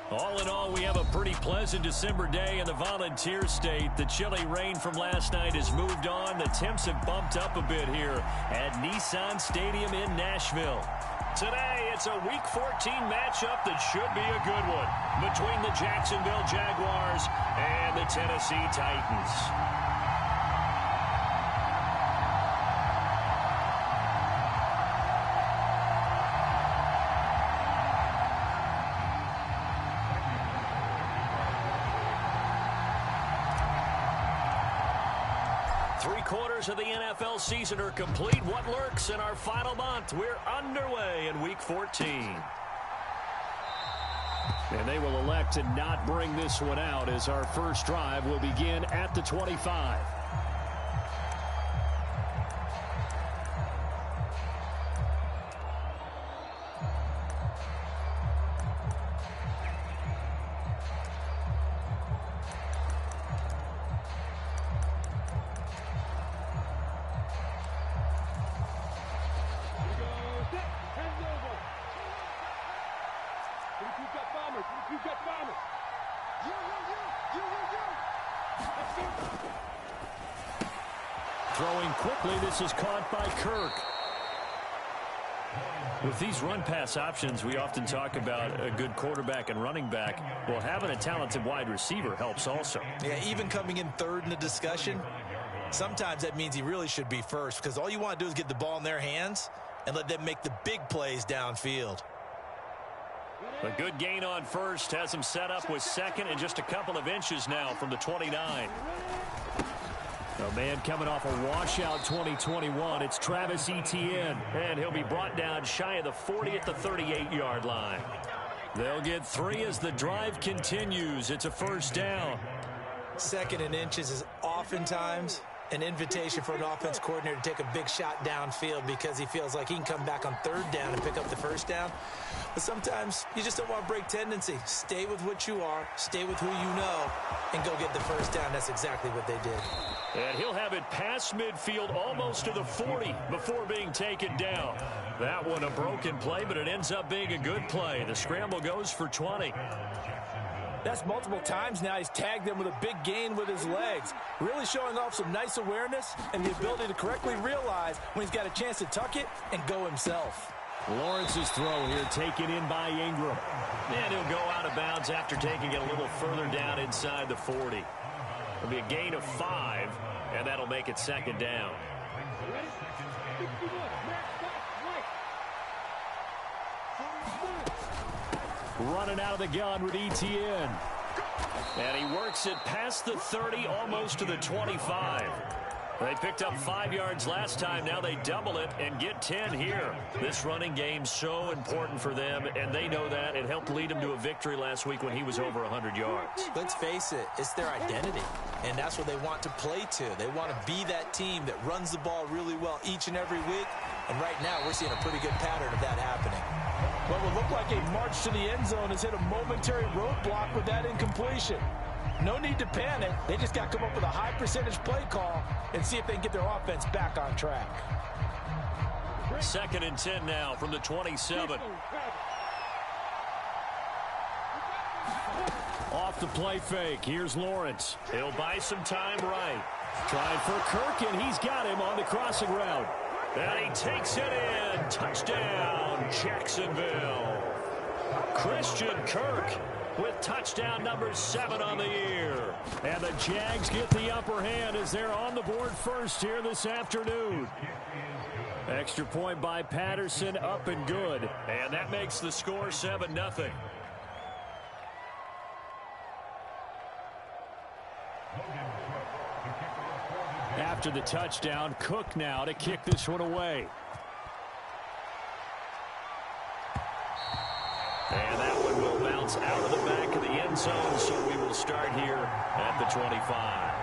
All in all, we have a pretty pleasant December day in the Volunteer State. The chilly rain from last night has moved on. The temps have bumped up a bit here at Nissan Stadium in Nashville. Today, it's a Week 14 matchup that should be a good one between the Jacksonville Jaguars and the Tennessee Titans. 3/4 of the NFL season are complete. What lurks in our final month? We're underway in Week 14. And they will elect to not bring this one out as our first drive will begin at the 25. Throwing quickly, this is caught by Kirk. With these run-pass options, we often talk about a good quarterback and running back. Well, having a talented wide receiver helps also. Yeah, even coming in third in the discussion, sometimes that means he really should be first because all you want to do is get the ball in their hands and let them make the big plays downfield. A good gain on first has him set up with second and just a couple of inches now from the 29. A man coming off a washout 2021. It's Travis Etienne, and he'll be brought down shy of the 40 at the 38-yard line. They'll get 3 as the drive continues. It's a first down. Second and inches is oftentimes an invitation for an offense coordinator to take a big shot downfield because he feels like he can come back on third down and pick up the first down. But sometimes you just don't want to break tendency. Stay with what you are, stay with who you know, and go get the first down. That's exactly what they did. And he'll have it past midfield almost to the 40 before being taken down. That one a broken play, but it ends up being a good play. The scramble goes for 20. That's multiple times now he's tagged them with a big gain with his legs. Really showing off some nice awareness and the ability to correctly realize when he's got a chance to tuck it and go himself. Lawrence's throw here taken in by Ingram. And he'll go out of bounds after taking it a little further down inside the 40. It'll be a gain of 5, and that'll make it second down. Running out of the gun with Etienne. And he works it past the 30, almost to the 25. They picked up 5 yards last time. Now they double it and get 10 here. This running game's so important for them, and they know that. It helped lead them to a victory last week when he was over 100 yards. Let's face it, it's their identity, and that's what they want to play to. They want to be that team that runs the ball really well each and every week, and right now we're seeing a pretty good pattern of that happening. What would look like a march to the end zone has hit a momentary roadblock with that incompletion. No need to panic. They just got to come up with a high percentage play call and see if they can get their offense back on track. 2nd and 10 now from the 27. Off the play fake. Here's Lawrence. He'll buy some time right. Trying for Kirk, and he's got him on the crossing route. And he takes it in. Touchdown, Jacksonville. Christian Kirk with touchdown number 7 on the year. And the Jags get the upper hand as they're on the board first here this afternoon. Extra point by Patterson, up and good. And that makes the score 7-0. After the touchdown, Cook now to kick this one away. And that one will bounce out of the back of the end zone, so we will start here at the 25.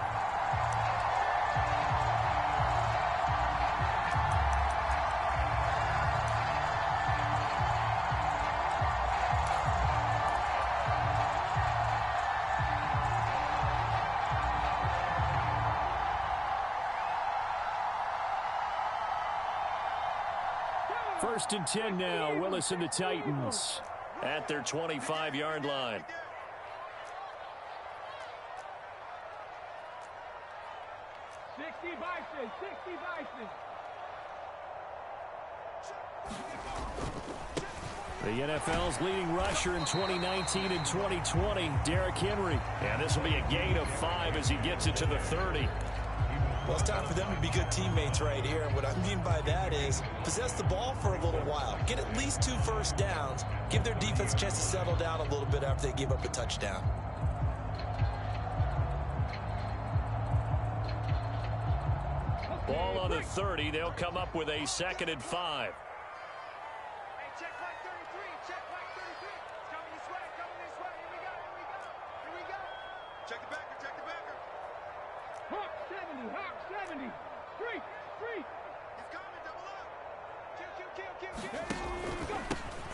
First and 10 now, Willis and the Titans. at their 25-yard line. The NFL's leading rusher in 2019 and 2020, Derrick Henry. And this will be a gain of 5 as he gets it to the 30. Well, it's time for them to be good teammates right here. And what I mean by that is possess the ball for a little while. Get at least 2 first downs. Give their defense a chance to settle down a little bit after they give up a touchdown. Ball on the 30. They'll come up with a 2nd and 5.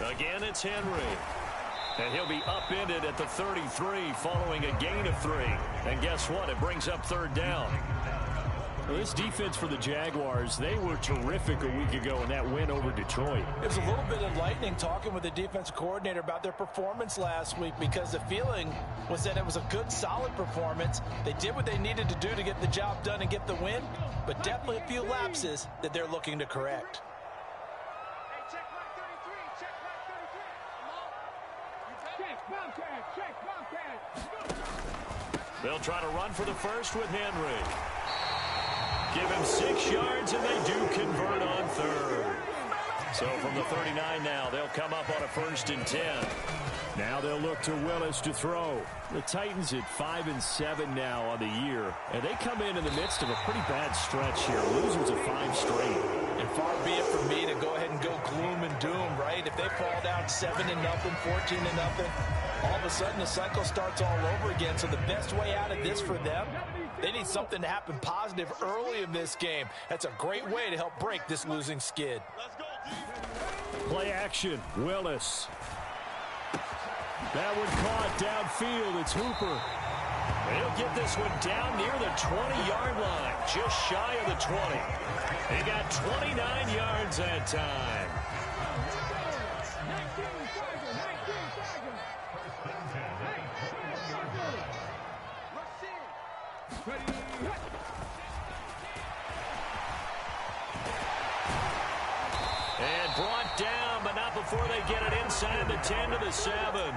Again, it's Henry. And he'll be upended at the 33 following a gain of 3. And guess what? It brings up 3rd down. Well, this defense for the Jaguars, they were terrific a week ago in that win over Detroit. It was a little bit enlightening talking with the defensive coordinator about their performance last week because the feeling was that it was a good, solid performance. They did what they needed to do to get the job done and get the win, but definitely a few lapses that they're looking to correct. They'll try to run for the first with Henry. Give him 6 yards, and they do convert on 3rd. So from the 39 now, they'll come up on a 1st and 10. Now they'll look to Willis to throw. The Titans at 5-7 now on the year, and they come in the midst of a pretty bad stretch here. Losers of 5 straight. And far be it from me to go ahead and go gloom and doom, right? If they fall down 7-0, 14-0, all of a sudden the cycle starts all over again. So the best way out of this for them, they need something to happen positive early in this game. That's a great way to help break this losing skid. Play action, Willis. That one caught downfield. It's Hooper. He'll get this one down near the 20-yard line, just shy of the 20. He got 29 yards that time. And brought down, but not before they get it inside the 10 to the 7.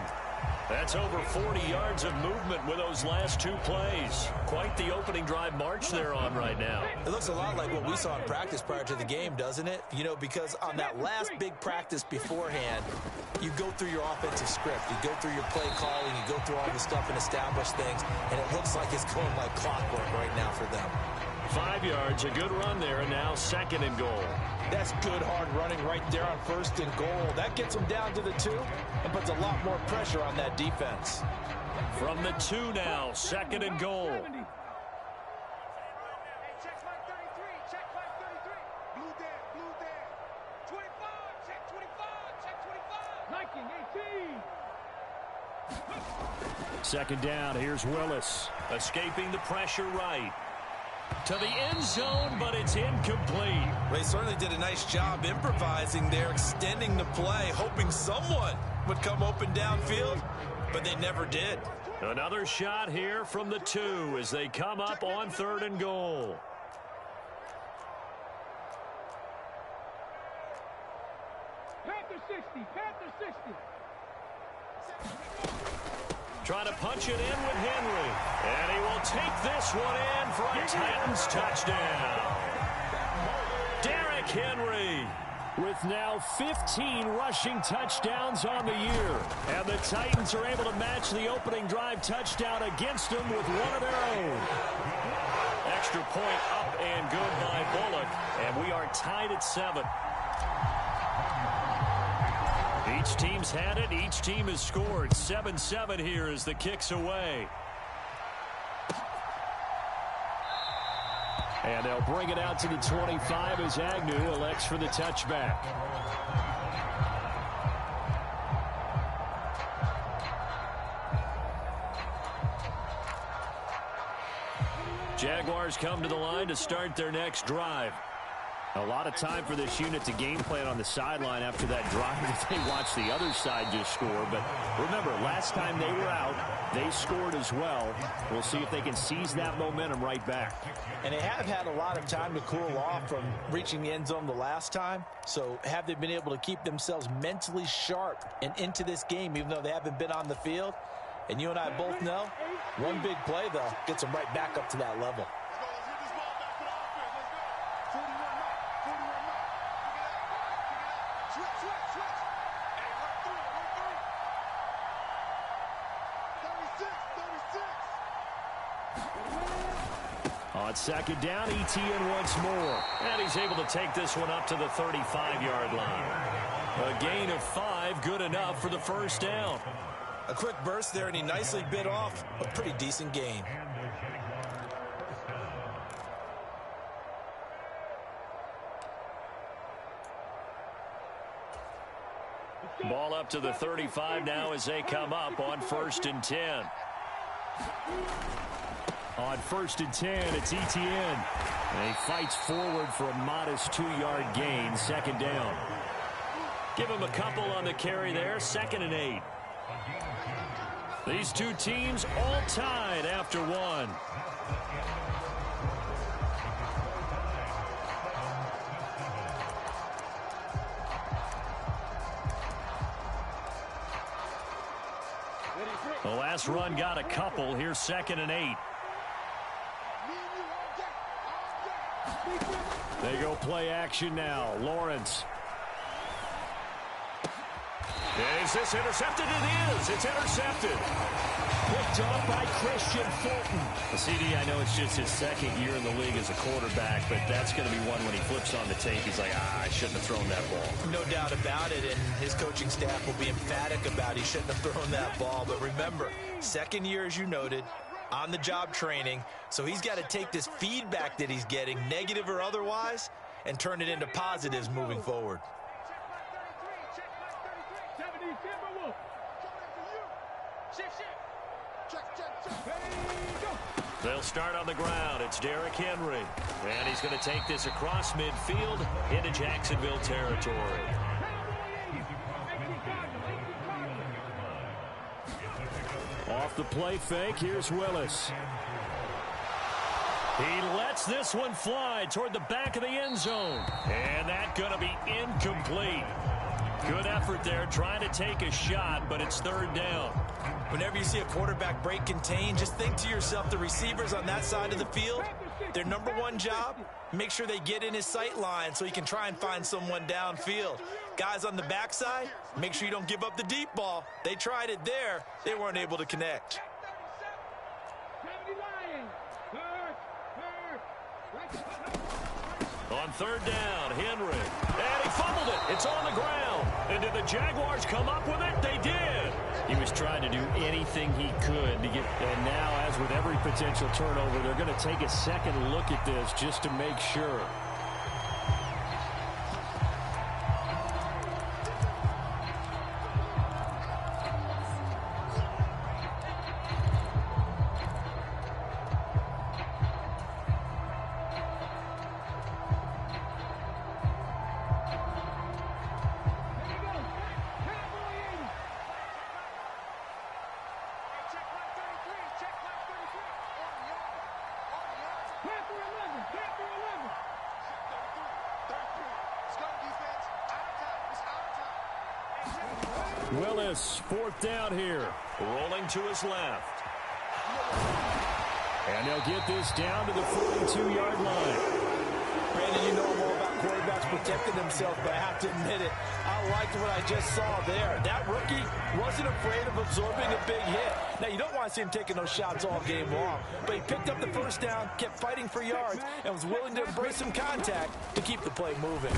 That's over 40 yards of movement with those last 2 plays. Quite the opening drive march they're on right now. It looks a lot like what we saw in practice prior to the game, doesn't it? You know, because on that last big practice beforehand, you go through your offensive script. You go through your play calling. You go through all the stuff and establish things. And it looks like it's going like clockwork right now for them. 5 yards, a good run there, and now 2nd and goal. That's good, hard running right there on 1st and goal. That gets them down to the 2 and puts a lot more pressure on that defense. From the 2 now, 2nd and goal. Second down, here's Willis. Escaping the pressure right. To the end zone, but it's incomplete. They certainly did a nice job improvising there, extending the play, hoping someone would come open downfield, but they never did. Another shot here from the 2 as they come up on 3rd and goal. Panther 60, Panther 60. Trying to punch it in with Henry. And he will take this one in for a Titans touchdown. Derrick Henry with now 15 rushing touchdowns on the year. And the Titans are able to match the opening drive touchdown against them with one of their own. Extra point up and good by Bullock. And we are tied at 7. Each team's had it. Each team has scored. 7-7 here as the kick's away. And they'll bring it out to the 25 as Agnew elects for the touchback. Jaguars come to the line to start their next drive. A lot of time for this unit to game plan on the sideline after that drive that they watched the other side just score. But remember, last time they were out, they scored as well. We'll see if they can seize that momentum right back. And they have had a lot of time to cool off from reaching the end zone the last time. So have they been able to keep themselves mentally sharp and into this game, even though they haven't been on the field? And you and I both know, one big play, though, gets them right back up to that level. On second down, ETN once more. And he's able to take this one up to the 35-yard line. A gain of 5, good enough for the first down. A quick burst there, and he nicely bit off a pretty decent gain. Ball up to the 35 now as they come up on 1st and 10. On 1st and 10, it's ETN. And he fights forward for a modest 2-yard gain, 2nd down. Give him a couple on the carry there, 2nd and 8. These two teams all tied after one. The last run got a couple. Here's 2nd and 8. They go play action now. Lawrence. Is this intercepted? It is. It's intercepted. Picked off by Christian Fulton. The CD, I know it's just his 2nd year in the league as a quarterback, but that's going to be one when he flips on the tape. He's like, I shouldn't have thrown that ball. No doubt about it, and his coaching staff will be emphatic about he shouldn't have thrown that ball. But remember, 2nd year, as you noted, on-the-job training, so he's got to take this feedback that he's getting, negative or otherwise, and turn it into positives moving forward. They'll start on the ground. It's Derrick Henry. And he's going to take this across midfield into Jacksonville territory. Off the play fake, here's Willis. He lets this one fly toward the back of the end zone. And that's going to be incomplete. Good effort there, trying to take a shot, but it's 3rd down. Whenever you see a quarterback break contain, just think to yourself, the receivers on that side of the field, their number one job, make sure they get in his sight line so he can try and find someone downfield. Guys on the backside, make sure you don't give up the deep ball. They tried it there. They weren't able to connect. On 3rd down, Henry. And he fumbled it. It's on the ground. And did the Jaguars come up with it? They did. He was trying to do anything he could to get. And now, as with every potential turnover, they're going to take a second look at this just to make sure. Willis, 4th down here. Rolling to his left. And they'll get this down to the 42-yard line. Brandon, you know more about quarterbacks protecting themselves, but I have to admit it. I liked what I just saw there. That rookie wasn't afraid of absorbing a big hit. Now, you don't want to see him taking those shots all game long, but he picked up the 1st down, kept fighting for yards, and was willing to embrace some contact to keep the play moving.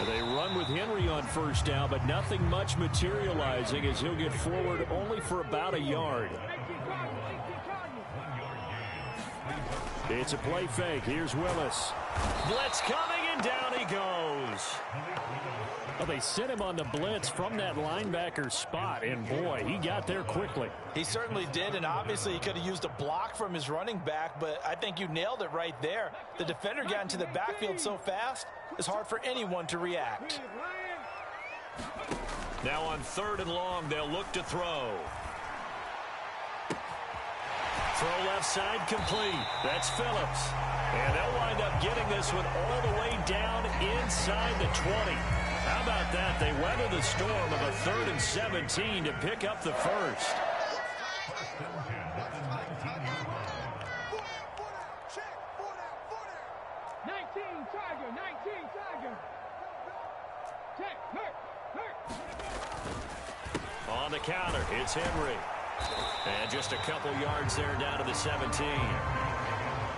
They run with Henry on 1st down, but nothing much materializing as he'll get forward only for about a yard. It's a play fake. Here's Willis. Blitz coming, and down he goes. Well, they sent him on the blitz from that linebacker spot, and boy, he got there quickly. He certainly did, and obviously he could have used a block from his running back, but I think you nailed it right there. The defender got into the backfield so fast, it's hard for anyone to react. Now on 3rd and long, they'll look to throw. Throw left side complete. That's Phillips. And they'll wind up getting this one all the way down inside the 20. How about that? They weather the storm of a 3rd and 17 to pick up the first. On the counter, it's Henry. And just a couple yards there down to the 17.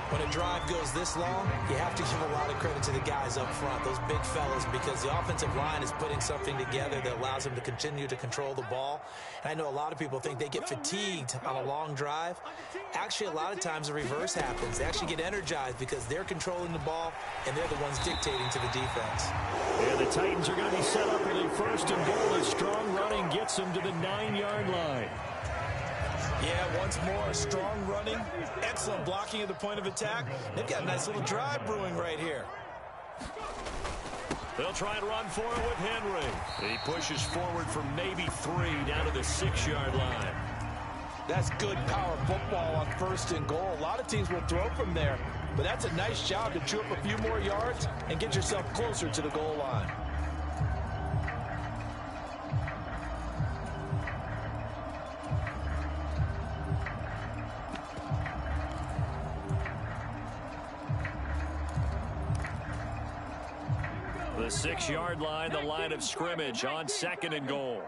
When a drive goes this long, you have to give a lot of credit to the guys up front, those big fellas, because the offensive line is putting something together that allows them to continue to control the ball. And I know a lot of people think they get fatigued on a long drive. Actually, a lot of times the reverse happens. They actually get energized because they're controlling the ball, and they're the ones dictating to the defense. And the Titans are going to be set up with a 1st and goal. A strong running gets them to the 9-yard line. Yeah, once more, strong running, excellent blocking at the point of attack. They've got a nice little drive brewing right here. They'll try and run for it with Henry. He pushes forward for maybe 3 down to the 6-yard line. That's good power football on 1st and goal. A lot of teams will throw from there, but that's a nice job to chew up a few more yards and get yourself closer to the goal line. The 6-yard line, the line of scrimmage on 2nd and goal.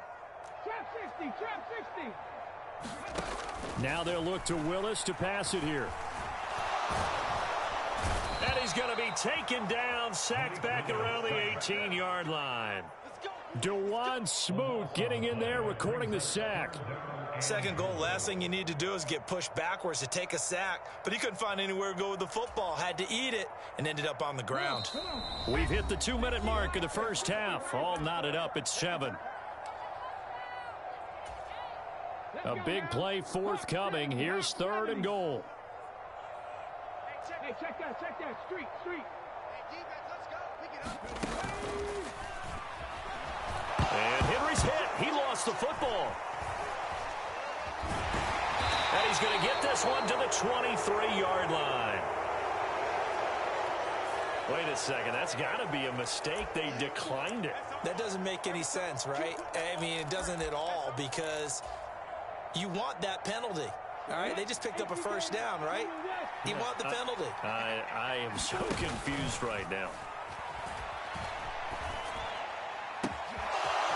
Trap 60, trap 60. Now they'll look to Willis to pass it here. And he's going to be taken down, sacked back around the 18-yard line. DeJuan Smoot getting in there, recording the sack. 2nd goal, last thing you need to do is get pushed backwards to take a sack. But he couldn't find anywhere to go with the football, had to eat it, and ended up on the ground. We've hit the 2-minute mark of the first half. All knotted up at 7. A big play forthcoming. Here's 3rd and goal. Hey, check that. Street. Hey, defense, let's go. Pick it up. And Henry's hit. He lost the football. And he's going to get this one to the 23-yard line. Wait a second. That's got to be a mistake. They declined it. That doesn't make any sense, right? I mean, it doesn't at all, because you want that penalty. All right, they just picked up a 1st down, right? You want the penalty. I am so confused right now.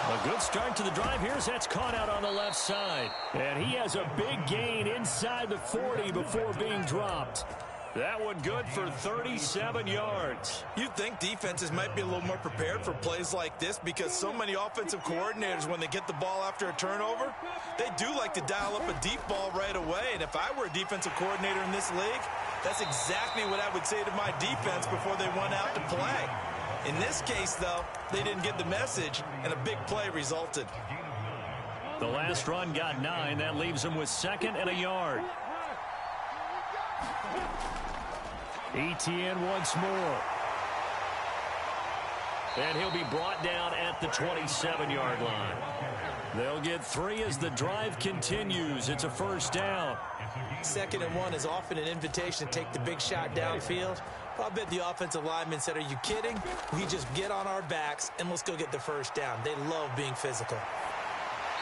A good start to the drive here as that's caught out on the left side. And he has a big gain inside the 40 before being dropped. That one good for 37 yards. You'd think defenses might be a little more prepared for plays like this, because so many offensive coordinators, when they get the ball after a turnover, they do like to dial up a deep ball right away. And if I were a defensive coordinator in this league, that's exactly what I would say to my defense before they went out to play. In this case, though, they didn't get the message, and a big play resulted. The last run got 9. That leaves him with 2nd and a yard. Etienne once more. And he'll be brought down at the 27-yard line. They'll get 3 as the drive continues. It's a 1st down. 2nd and 1 is often an invitation to take the big shot downfield. I bet the offensive lineman said, are you kidding? We just get on our backs and let's go get the 1st down. They love being physical.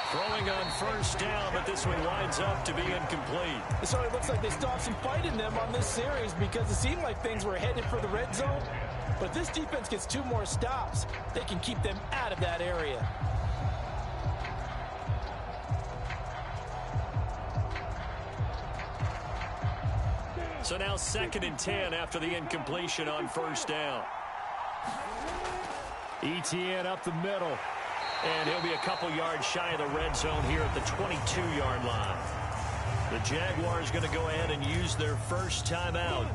Throwing on 1st down, but this one winds up to be incomplete. It certainly looks like they stopped some fight in them on this series, because it seemed like things were headed for the red zone. But if this defense gets 2 more stops, they can keep them out of that area. So now 2nd and 10 after the incompletion on 1st down. Etienne up the middle. And he'll be a couple yards shy of the red zone here at the 22-yard line. The Jaguars going to go ahead and use their first timeout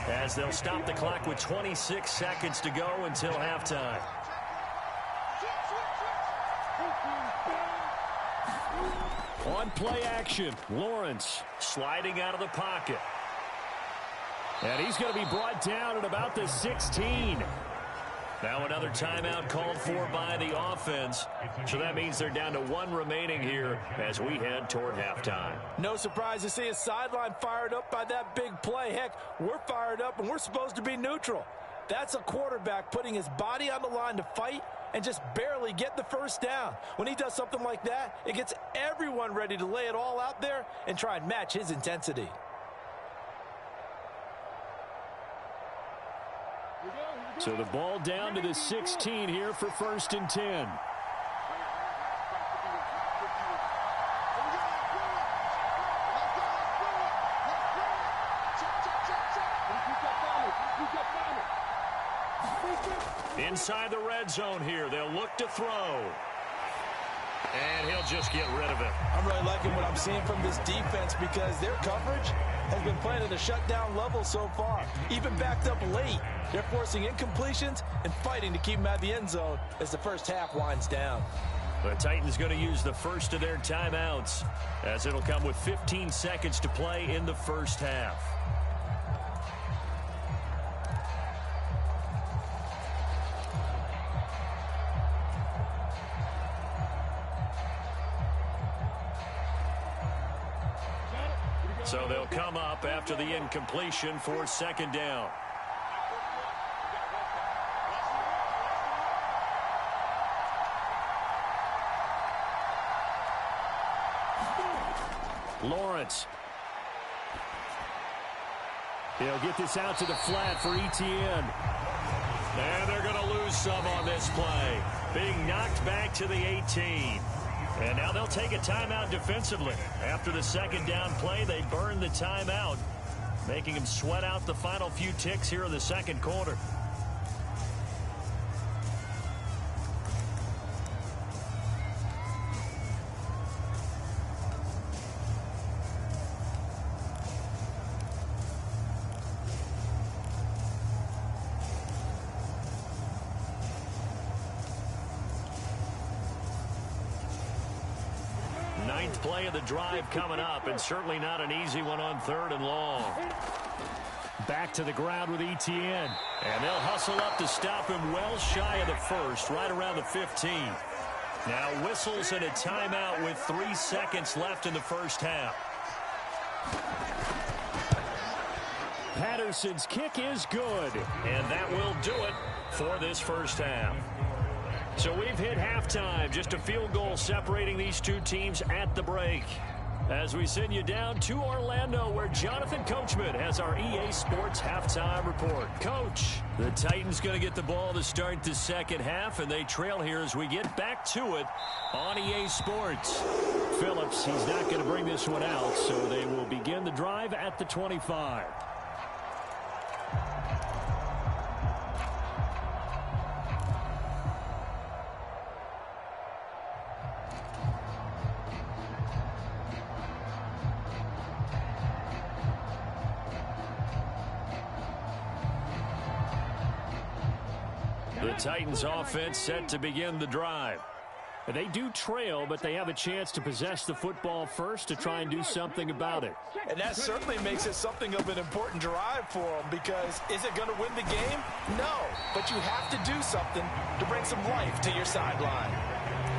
as they'll stop the clock with 26 seconds to go until halftime. On play action, Lawrence sliding out of the pocket. And he's going to be brought down at about the 16. Now another timeout called for by the offense. So that means they're down to one remaining here as we head toward halftime. No surprise to see his sideline fired up by that big play. Heck, we're fired up and we're supposed to be neutral. That's a quarterback putting his body on the line to fight and just barely get the first down. When he does something like that, it gets everyone ready to lay it all out there and try and match his intensity. So the ball down to the 16 here for 1st and 10. Inside the red zone here, they'll look to throw. And he'll just get rid of it. I'm really liking what I'm seeing from this defense because their coverage has been playing at a shutdown level so far. Even backed up late, they're forcing incompletions and fighting to keep them out of the end zone as the first half winds down. The Titans going to use the first of their timeouts as it'll come with 15 seconds to play in the first half. So they'll come up after the incompletion for 2nd down. Lawrence. He'll get this out to the flat for Etienne. And they're going to lose some on this play. Being knocked back to the 18. And now they'll take a timeout defensively. After the 2nd down play, they burn the timeout, making them sweat out the final few ticks here in the 2nd quarter. Ninth play of the drive coming up, and certainly not an easy one on 3rd and long. Back to the ground with Etienne. And they'll hustle up to stop him well shy of the 1st, right around the 15. Now whistles and a timeout with 3 seconds left in the first half. Patterson's kick is good, and that will do it for this first half. So we've hit halftime, just a field goal separating these two teams at the break. As we send you down to Orlando, where Jonathan Coachman has our EA Sports halftime report. Coach, the Titans going to get the ball to start the 2nd half, and they trail here as we get back to it on EA Sports. Phillips, he's not going to bring this one out, so they will begin the drive at the 25. The Titans offense set to begin the drive. They do trail, but they have a chance to possess the football first to try and do something about it. And that certainly makes it something of an important drive for them, because is it going to win the game? No, but you have to do something to bring some life to your sideline.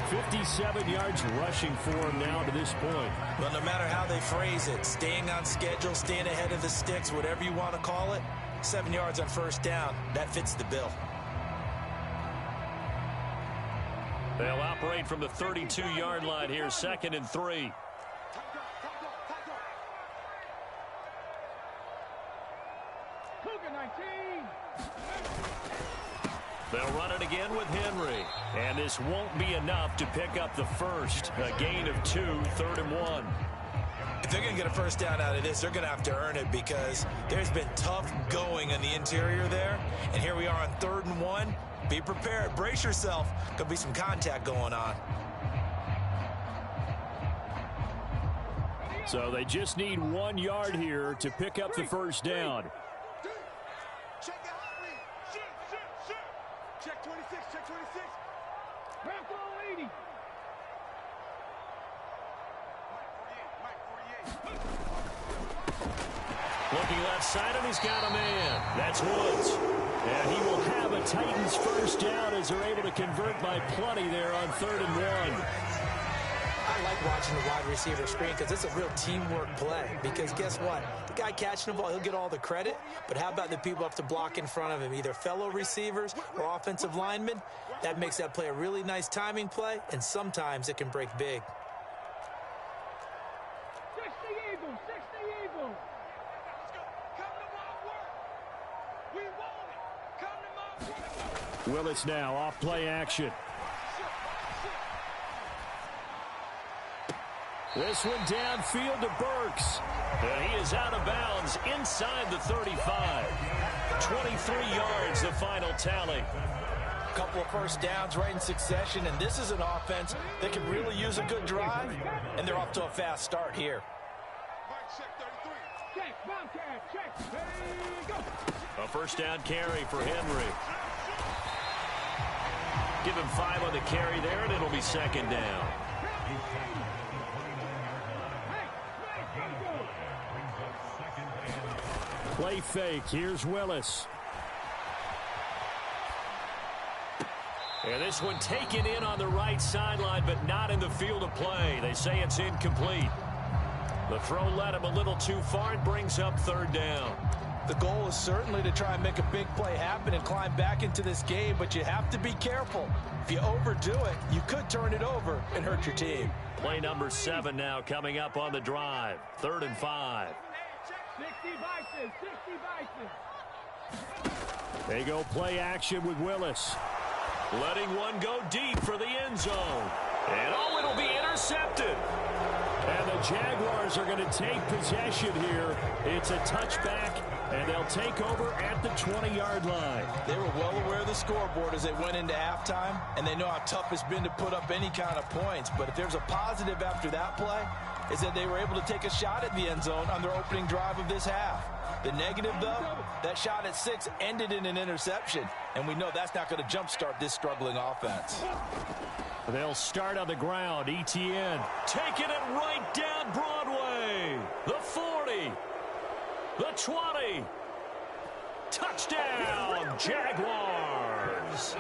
57 yards rushing for him now to this point. Well, no matter how they phrase it, staying on schedule, staying ahead of the sticks, whatever you want to call it, 7 yards on 1st down, that fits the bill. They'll operate from the 32-yard line here, 2nd and 3. They'll run it again with Henry. And this won't be enough to pick up the first. A gain of 2, 3rd and 1. If they're going to get a first down out of this, they're going to have to earn it, because there's been tough going in the interior there. And here we are on 3rd and 1. Be prepared. Brace yourself. Could be some contact going on. So they just need 1 yard here to pick up the first down. Check the hot read. Shoot. Check 26. Check 26. Back goal 80. Looking left side, and he's got a man. That's Woods. And he will have a Titans first down as they're able to convert by plenty there on 3rd and 1. I like watching the wide receiver screen because it's a real teamwork play. Because guess what? The guy catching the ball, he'll get all the credit. But how about the people up to block in front of him, either fellow receivers or offensive linemen? That makes that play a really nice timing play, and sometimes it can break big. 60 Eagles, 60 Eagles. Let's go. Come to my work. We want it. Come to my work. Willis now off play action. This one downfield to Burks. And he is out of bounds inside the 35. 23 yards, the final tally. A couple of first downs right in succession, and this is an offense that can really use a good drive, and they're off to a fast start here. Check, Bobcat, check. There you go. A first down carry for Henry. Give him 5 on the carry there, and it'll be 2nd down. Play fake. Here's Willis. And this one taken in on the right sideline, but not in the field of play. They say it's incomplete. The throw led him a little too far and brings up 3rd down. The goal is certainly to try and make a big play happen and climb back into this game, but you have to be careful. If you overdo it, you could turn it over and hurt your team. Play number 7 now coming up on the drive. 3rd and 5. 60 Bison, 60 Bison. They go play action with Willis. Letting one go deep for the end zone. And oh, it'll be intercepted. And the Jaguars are going to take possession here. It's a touchback, and they'll take over at the 20-yard line. They were well aware of the scoreboard as they went into halftime, and they know how tough it's been to put up any kind of points. But if there's a positive after that play, is that they were able to take a shot at the end zone on their opening drive of this half. The negative, though, that shot at 6 ended in an interception, and we know that's not going to jumpstart this struggling offense. They'll start on the ground. ETN taking it right down Broadway. The 40. The 20. Touchdown, Jaguars.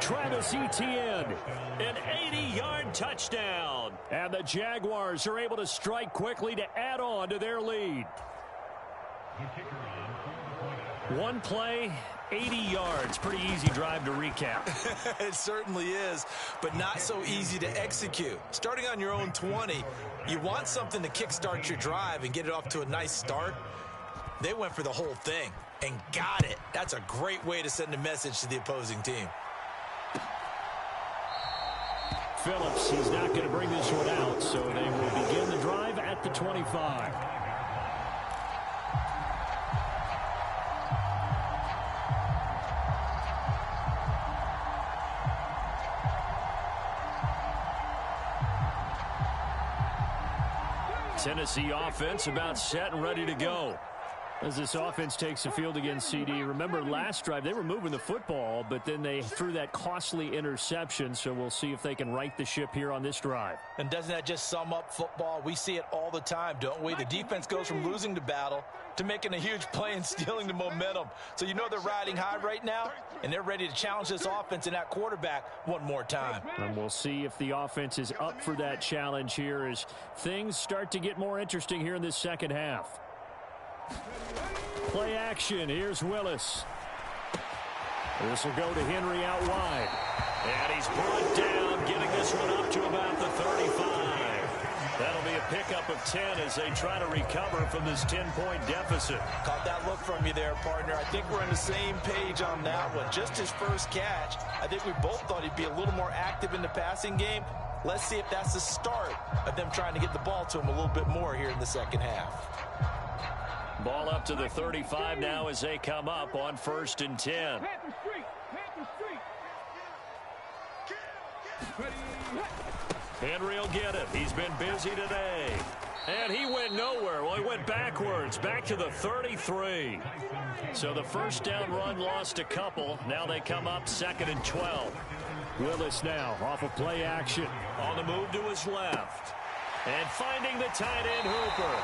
Travis Etienne, an 80-yard touchdown. And the Jaguars are able to strike quickly to add on to their lead. One play, 80 yards. Pretty easy drive to recap. It certainly is, but not so easy to execute. Starting on your own 20, you want something to kickstart your drive and get it off to a nice start. They went for the whole thing and got it. That's a great way to send a message to the opposing team. Phillips, he's not going to bring this one out, so they will begin the drive at the 25. Tennessee offense about set and ready to go. As this offense takes the field against CD. Remember last drive, they were moving the football, but then they threw that costly interception, so we'll see if they can right the ship here on this drive. And doesn't that just sum up football? We see it all the time, don't we? The defense goes from losing the battle to making a huge play and stealing the momentum. So you know they're riding high right now, and they're ready to challenge this offense and that quarterback one more time. And we'll see if the offense is up for that challenge here as things start to get more interesting here in this second half. Play action. Here's Willis. This will go to Henry out wide. And he's brought down, getting this one up to about the 35. That'll be a pickup of 10 as they try to recover from this 10-point deficit. Caught that look from you there, partner. I think we're on the same page on that one. Just his first catch. I think we both thought he'd be a little more active in the passing game. Let's see if that's the start of them trying to get the ball to him a little bit more here in the second half. Ball up to the 35 now as they come up on 1st and 10. Panther Street, Panther Street. Henry will get it. He's been busy today. And he went nowhere. Well, he went backwards, back to the 33. So the first down run lost a couple. Now they come up 2nd and 12. Willis now off of play action. On the move to his left. And finding the tight end Hooper.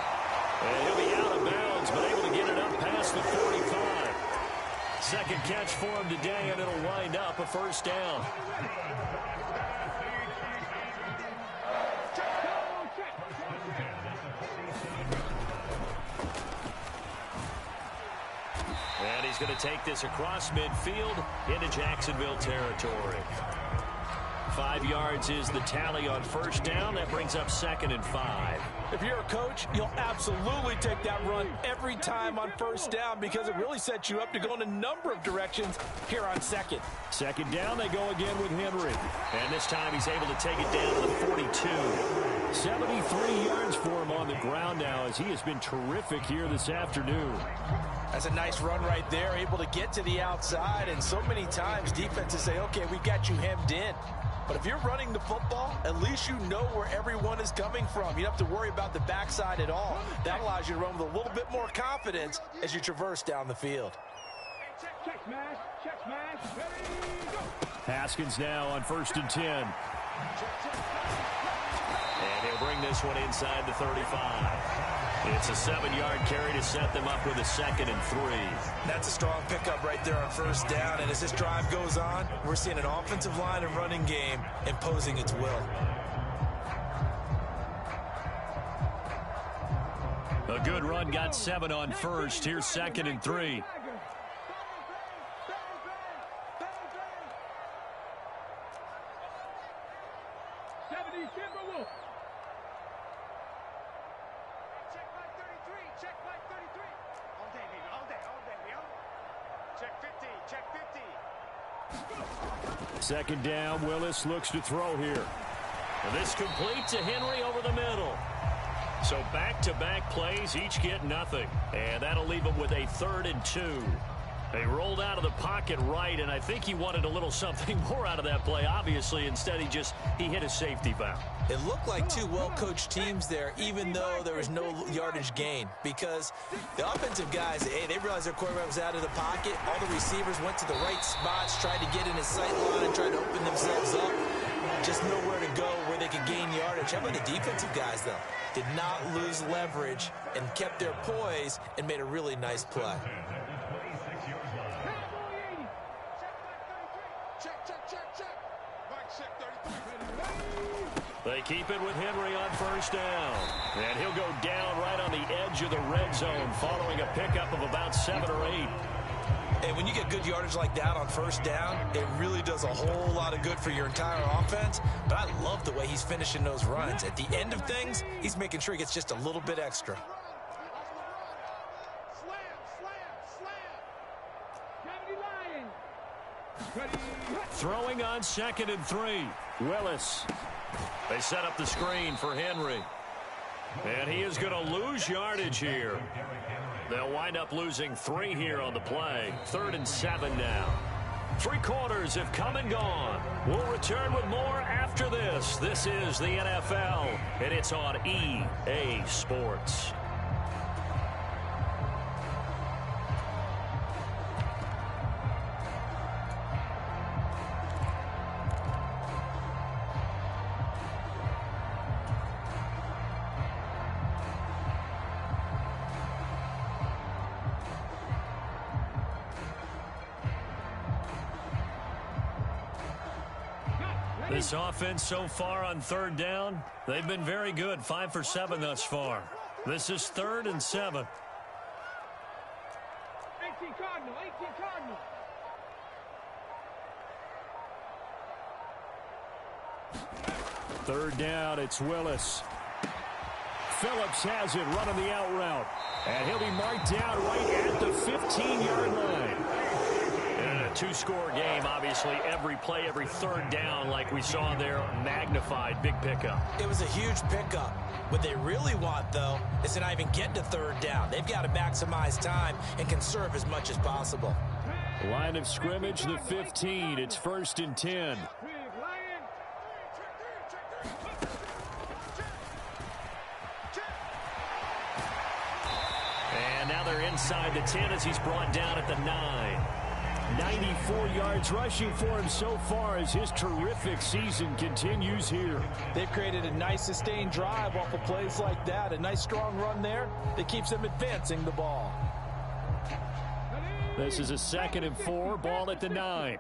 And he'll be out of bounds, but able to get it up past the 45. Second catch for him today, and it'll wind up a first down. And he's going to take this across midfield into Jacksonville territory. 5 yards is the tally on first down. That brings up 2nd and 5. If you're a coach, you'll absolutely take that run every time on first down because it really sets you up to go in a number of directions here on second. Second down, they go again with Henry. And this time he's able to take it down to the 42. 73 yards for him on the ground now as he has been terrific here this afternoon. That's a nice run right there, able to get to the outside, and so many times defenses say, okay, we got you hemmed in. But if you're running the football, at least you know where everyone is coming from. You don't have to worry about the backside at all. That allows you to run with a little bit more confidence as you traverse down the field. Check smash, ready, go. Haskins now on 1st and 10. And he'll bring this one inside the 35. It's a 7-yard carry to set them up with a 2nd and 3. That's a strong pickup right there on first down. And as this drive goes on, we're seeing an offensive line and running game imposing its will. A good run, got 7 on first. Here's 2nd and 3. Second down, Willis looks to throw here. And this complete to Henry over the middle. So back-to-back plays, each get nothing. And that'll leave them with a 3rd and 2. They rolled out of the pocket right, and I think he wanted a little something more out of that play, obviously. Instead, he hit a safety valve. It looked like two well-coached teams there, even though there was no yardage gain. Because the offensive guys, they realized their quarterback was out of the pocket. All the receivers went to the right spots, tried to get in his sight line and tried to open themselves up. Just nowhere to go where they could gain yardage. How about the defensive guys, though? Did not lose leverage and kept their poise and made a really nice play. They keep it with Henry on first down. And he'll go down right on the edge of the red zone following a pickup of about 7 or 8. And when you get good yardage like that on first down, it really does a whole lot of good for your entire offense. But I love the way he's finishing those runs. At the end of things, he's making sure he gets just a little bit extra. Throwing on 2nd and 3. Willis. They set up the screen for Henry. And he is going to lose yardage here. They'll wind up losing 3 here on the play. 3rd and 7 now. 3 quarters have come and gone. We'll return with more after this. This is the NFL, and it's on EA Sports. This offense so far on 3rd down, they've been very good. 5 for 7 thus far. This is 3rd and 7. 18 Cardinal, 18 Cardinal. Third down, it's Willis. Phillips has it running the out route. And he'll be marked down right at the 15-yard line. In a 2-score game, obviously, every play, every 3rd down, like we saw there, magnified. Big pickup. It was a huge pickup. What they really want, though, is to not even get to 3rd down. They've got to maximize time and conserve as much as possible. Line of scrimmage, the 15. It's 1st and 10. And now they're inside the 10 as he's brought down at the 9. 94 yards rushing for him so far as his terrific season continues here. They've created a nice sustained drive off of plays like that. A nice strong run there that keeps them advancing the ball. This is a 2nd and 4, ball at the 9.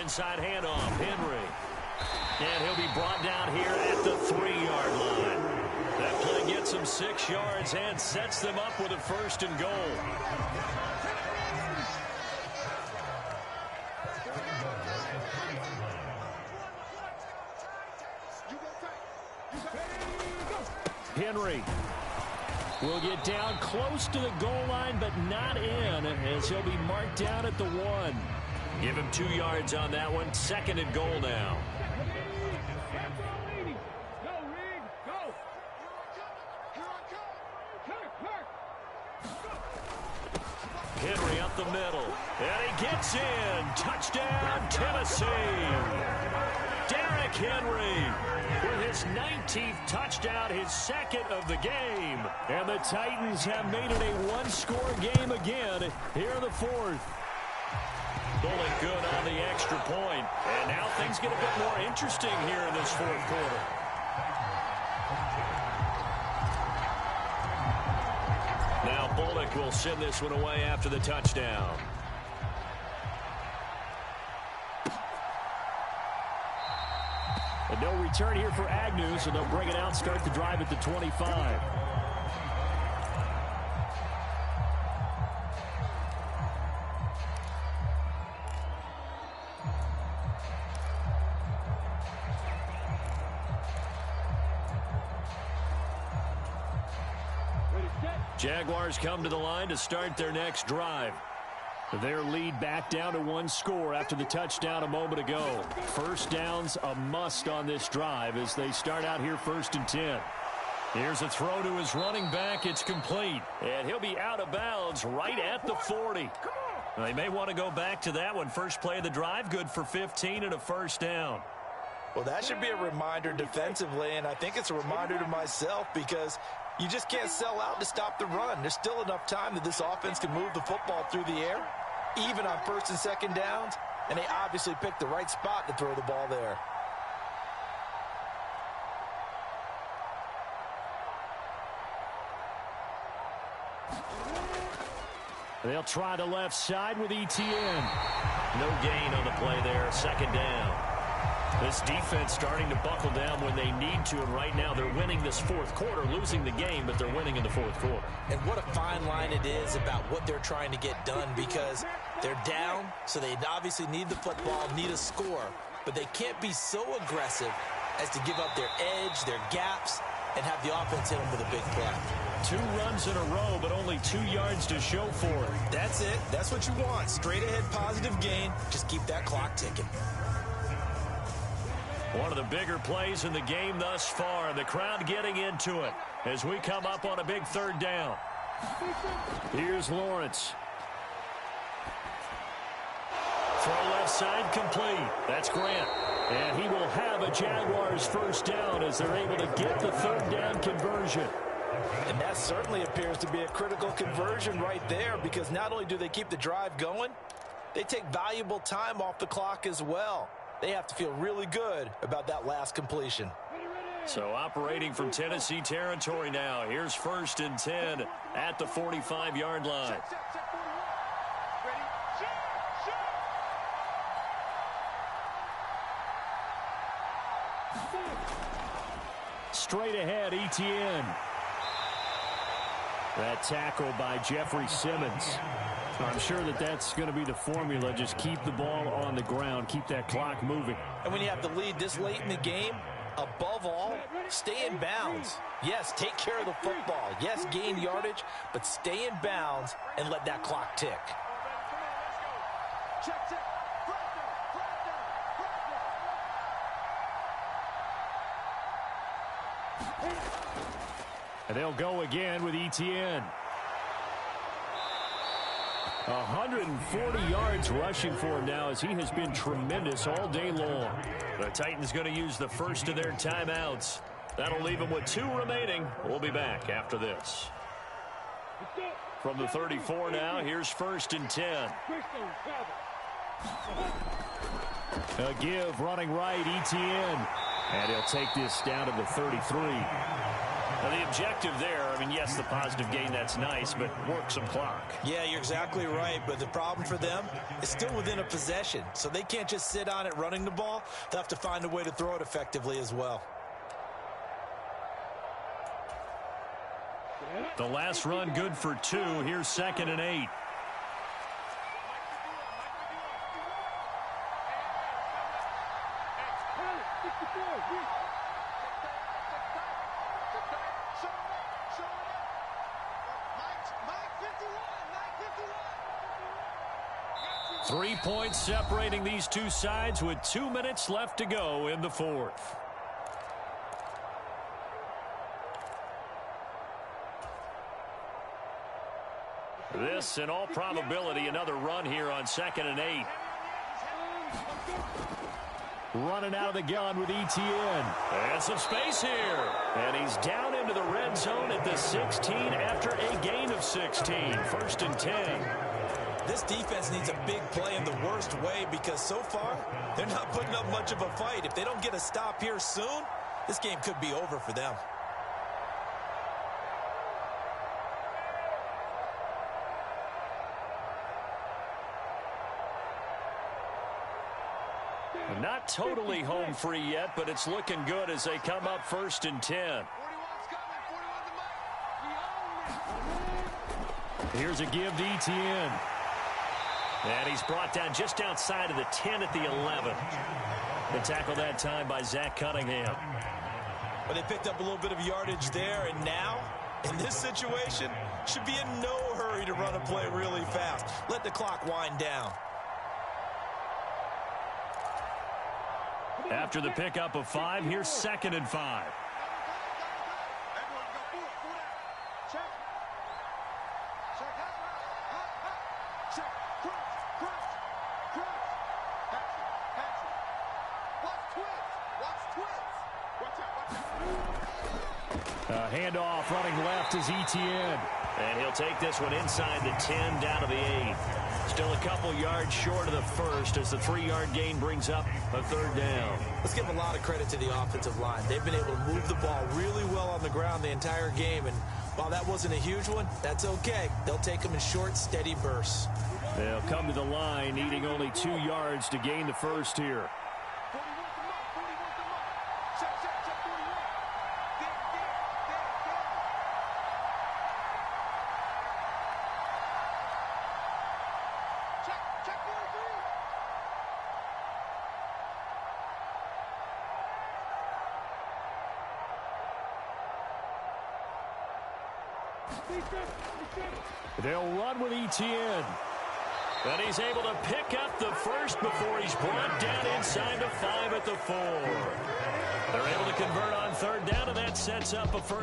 Inside handoff, Henry. And he'll be brought down here at the 3-yard line. That play gets him 6 yards and sets them up with a 1st and goal. Henry will get down close to the goal line, but not in, as he'll be marked down at the 1. Give him 2 yards on that one. 2nd and goal now. Henry up the middle. And he gets in. Touchdown, Tennessee. Derrick Henry with his 19th touchdown, his 2nd of the game. And the Titans have made it a one-score game again here in the 4th. Bullock good on the extra point. And now things get a bit more interesting here in this 4th quarter. Now Bullock will send this one away after the touchdown. And no return here for Agnew, so they'll bring it out, start the drive at the 25. Jaguars come to the line to start their next drive. Their lead back down to 1 score after the touchdown a moment ago. 1st down's a must on this drive as they start out here 1st and 10. Here's a throw to his running back. It's complete. And he'll be out of bounds right at the 40. They may want to go back to that one. First play of the drive, good for 15 and a 1st down. Well, that should be a reminder defensively, and I think it's a reminder to myself because you just can't sell out to stop the run. There's still enough time that this offense can move the football through the air, even on 1st and 2nd downs, and they obviously picked the right spot to throw the ball there. They'll try the left side with ETN. No gain on the play there, 2nd down. This defense starting to buckle down when they need to, and right now they're winning this 4th quarter, losing the game, but they're winning in the 4th quarter. And what a fine line it is about what they're trying to get done because they're down, so they obviously need the football, need a score, but they can't be so aggressive as to give up their edge, their gaps, and have the offense hit them with a big play. 2 runs in a row, but only 2 yards to show for it. That's it. That's what you want. Straight ahead positive gain. Just keep that clock ticking. One of the bigger plays in the game thus far. The crowd getting into it as we come up on a big 3rd down. Here's Lawrence. Throw left side complete. That's Grant. And he will have a Jaguars 1st down as they're able to get the 3rd down conversion. And that certainly appears to be a critical conversion right there because not only do they keep the drive going, they take valuable time off the clock as well. They have to feel really good about that last completion. So operating from Tennessee territory now. Here's 1st and 10 at the 45-yard line. Straight ahead, ETN. That tackle by Jeffrey Simmons. I'm sure that that's going to be the formula. Just keep the ball on the ground. Keep that clock moving. And when you have the lead this late in the game, above all, stay in bounds. Yes, take care of the football. Yes, gain yardage, but stay in bounds and let that clock tick. And they'll go again with ETN. 140 yards rushing for him now as he has been tremendous all day long. The Titans going to use the first of their timeouts. That'll leave them with 2 remaining. We'll be back after this. From the 34 now, here's 1st and 10. A give running right, Etienne. And he'll take this down to the 33. Now the objective there, I mean, yes, the positive gain, that's nice, but work some clock. Yeah, you're exactly right, but the problem for them is still within a possession, so they can't just sit on it running the ball. They'll have to find a way to throw it effectively as well. The last run good for 2. Here's 2nd and 8. Three points separating these two sides with 2 minutes left to go in the 4th. This, in all probability, another run here on 2nd and 8. Running out of the gun with Etienne. And some space here. And he's down into the red zone at the 16 after a gain of 16. 1st and 10. This defense needs a big play in the worst way because so far they're not putting up much of a fight. If they don't get a stop here soon, this game could be over for them. Not totally home free yet, but it's looking good as they come up 1st and 10. Here's a give to Etienne. And he's brought down just outside of the 10 at the 11. The tackle that time by Zach Cunningham. But they picked up a little bit of yardage there, and now, in this situation, should be in no hurry to run a play really fast. Let the clock wind down. After the pickup of 5, here's 2nd and 5. Handoff running left is Etienne. And he'll take this one inside the 10 down to the 8. Still a couple yards short of the 1st as the 3-yard gain brings up a 3rd down. Let's give a lot of credit to the offensive line. They've been able to move the ball really well on the ground the entire game. And while that wasn't a huge one, that's okay. They'll take them in short, steady bursts. They'll come to the line needing only 2 yards to gain the 1st here. They'll run with Etienne. And he's able to pick up the 1st before he's brought down inside the 5 at the 4. They're able to convert on 3rd down, and that sets up a 1st